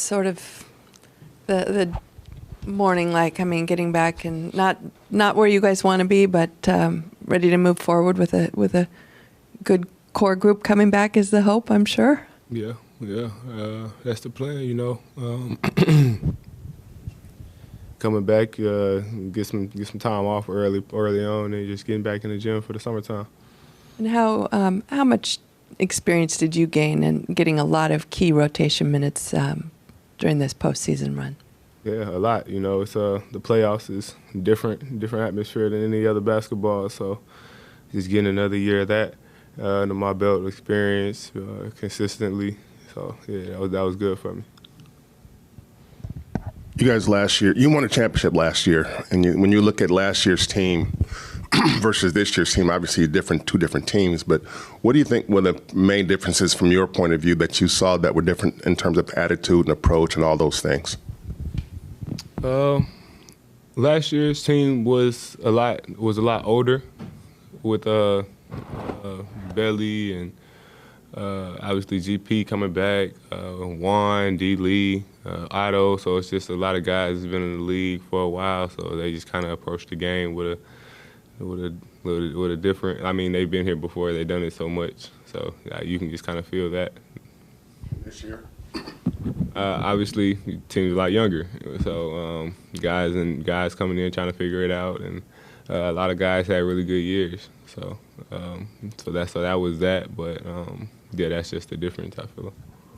sort of the morning like? I mean, getting back and not where you guys want to be, but ready to move forward with a good core group coming back is the hope, I'm sure. Yeah. That's the plan, you know. Coming back, get some time off early on, and just getting back in the gym for the summertime. And how much experience did you gain in getting a lot of key rotation minutes during this postseason run? Yeah, a lot. You know, it's the playoffs is different atmosphere than any other basketball. So just getting another year of that under my belt, experience consistently. So yeah, that was good for me. You guys last year, you won a championship last year, and when you look at last year's team versus this year's team, obviously two different teams, but what do you think were the main differences from your point of view that you saw that were different in terms of attitude and approach and all those things? Last year's team was a lot older with Beli and obviously GP coming back, Juan, D.Lee, Otto. So it's just a lot of guys who've been in the league for a while. So they just kind of approached the game with a different. I mean, they've been here before. They've done it so much. So you can just kind of feel that. This year? Obviously, the team's a lot younger. So guys coming in trying to figure it out, and a lot of guys had really good years. So that was that. But yeah, that's just the difference, I feel.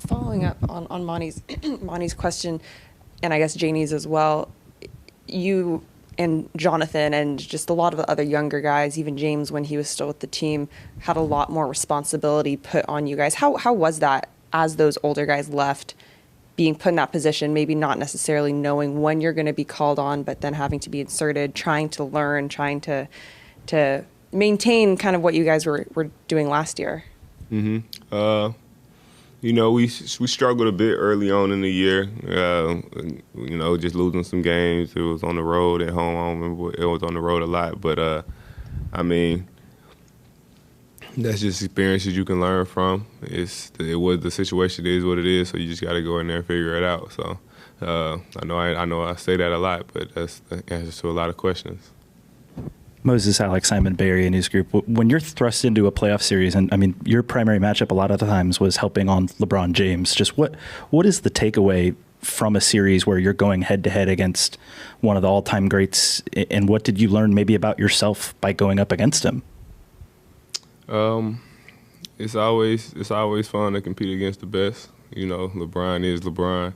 Following up on Monty's question, and I guess Janie's as well, you and Jonathan and just a lot of the other younger guys, even James when he was still with the team, had a lot more responsibility put on you guys. How was that as those older guys left, being put in that position, maybe not necessarily knowing when you're going to be called on, but then having to be inserted, trying to learn, trying to maintain kind of what you guys were doing last year? Mm-hmm. You know, we struggled a bit early on in the year. You know, just losing some games. It was on the road at home. I don't remember. It was on the road a lot. But, I mean, that's just experiences you can learn from. The situation is what it is, so you just got to go in there and figure it out. So I know I say that a lot, but that's the answer to a lot of questions. Moses, Alex, Simon, Barry, and his group, when you're thrust into a playoff series, and I mean, your primary matchup a lot of the times was helping on LeBron James, just what is the takeaway from a series where you're going head-to-head against one of the all-time greats, and what did you learn maybe about yourself by going up against him? It's always fun to compete against the best. You know, LeBron is LeBron.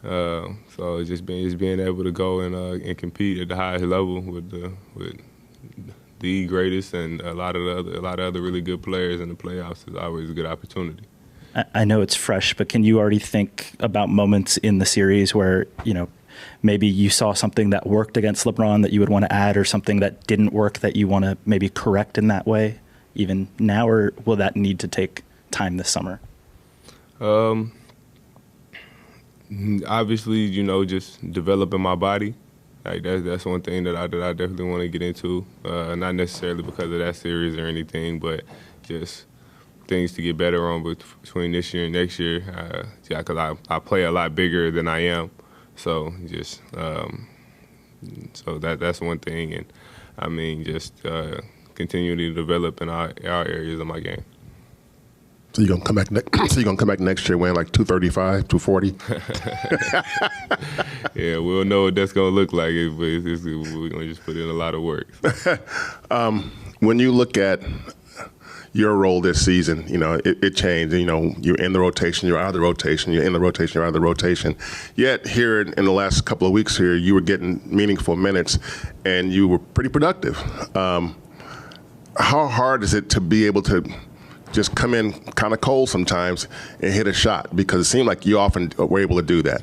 So it's just being able to go and compete at the highest level with the greatest and a lot of other really good players in the playoffs is always a good opportunity. I know it's fresh, but can you already think about moments in the series where, you know, maybe you saw something that worked against LeBron that you would want to add, or something that didn't work that you want to maybe correct in that way even now, or will that need to take time this summer? Obviously, you know, just developing my body. Like that's one thing that I definitely want to get into. Not necessarily because of that series or anything, but just things to get better on between this year and next year. Yeah, because I play a lot bigger than I am, so just so that's one thing, and I mean just continuing to develop in our areas of my game. So you're gonna come back next year weighing like 235, 240? Yeah, we'll know what that's gonna look like. We're gonna just put in a lot of work. When you look at your role this season, you know, it changed. You know, you're in the rotation, you're out of the rotation, you're in the rotation, you're out of the rotation. Yet here in the last couple of weeks here, you were getting meaningful minutes, and you were pretty productive. How hard is it to be able to just come in kind of cold sometimes and hit a shot? Because it seemed like you often were able to do that.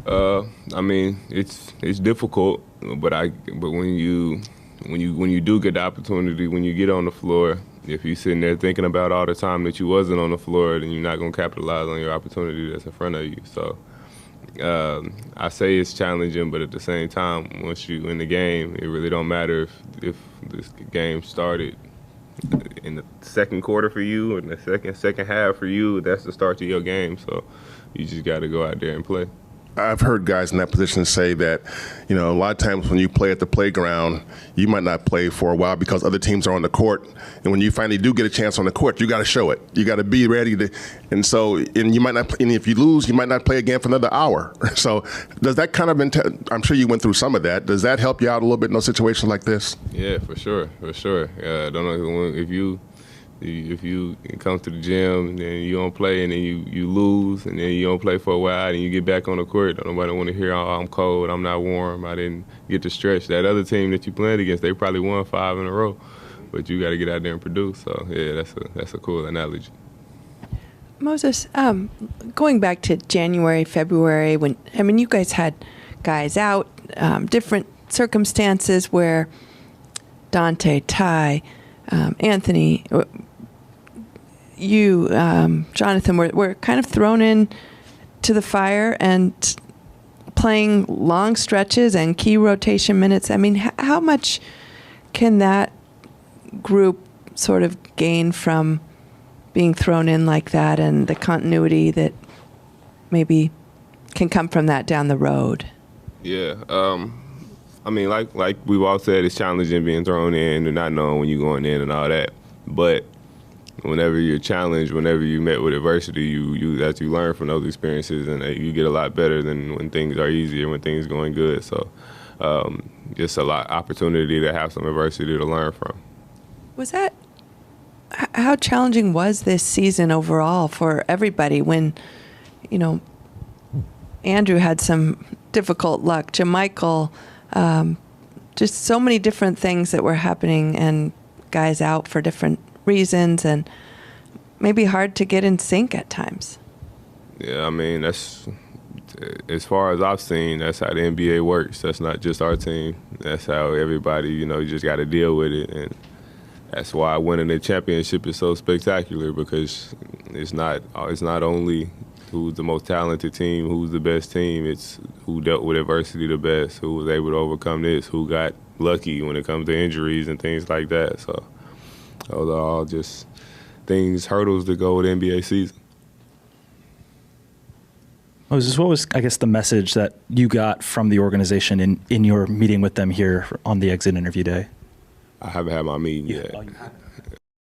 I mean, it's difficult, but when you do get the opportunity, when you get on the floor, if you're sitting there thinking about all the time that you wasn't on the floor, then you're not going to capitalize on your opportunity that's in front of you. So I say it's challenging, but at the same time, once you in the game, it really don't matter if this game started in the second quarter for you and the second half for you. That's the start to your game. So You just got to go out there and play. I've heard guys in that position say that, a lot of times when you play at the playground, you might not play for a while because other teams are on the court. And when you finally do get a chance on the court, you got to show it. You got to be ready to. And so, and you might not. And if you lose, you might not play again for another hour. So, does that kind of? I'm sure you went through some of that. Does that help you out a little bit in those situations like this? Yeah, for sure. I don't know if you come to the gym and then you don't play and then you lose and then you don't play for a while and you get back on the court. Don't nobody want to hear, oh, I'm cold, I'm not warm, I didn't get to stretch. That other team that you played against, they probably won 5 in a row, but you got to get out there and produce. So yeah, that's a cool analogy. Moses, going back to January, February, when you guys had guys out, different circumstances where Dante, Ty, Anthony, you, Jonathan, were kind of thrown in to the fire and playing long stretches and key rotation minutes. I mean, how much can that group sort of gain from being thrown in like that and the continuity that maybe can come from that down the road? Yeah. I mean, like we've all said, it's challenging being thrown in and not knowing when you're going in and all that. But whenever you're challenged, whenever you met with adversity, you learn from those experiences, and you get a lot better than when things are easier, when things are going good. So just a lot opportunity to have some adversity to learn from. Was that, how challenging was this season overall for everybody when, Andrew had some difficult luck, JaMychal, just so many different things that were happening and guys out for different reasons and maybe hard to get in sync at times. Yeah, I mean, that's, as far as I've seen, that's how the NBA works. That's not just our team. That's how everybody, you just got to deal with it. And that's why winning the championship is so spectacular, because it's not only who's the most talented team, who's the best team. It's who dealt with adversity the best, who was able to overcome this, who got lucky when it comes to injuries and things like that. So those are all just hurdles that go with the NBA season. Moses, what was, I guess, the message that you got from the organization in your meeting with them here on the exit interview day? I haven't had my meeting yet. Oh, you haven't?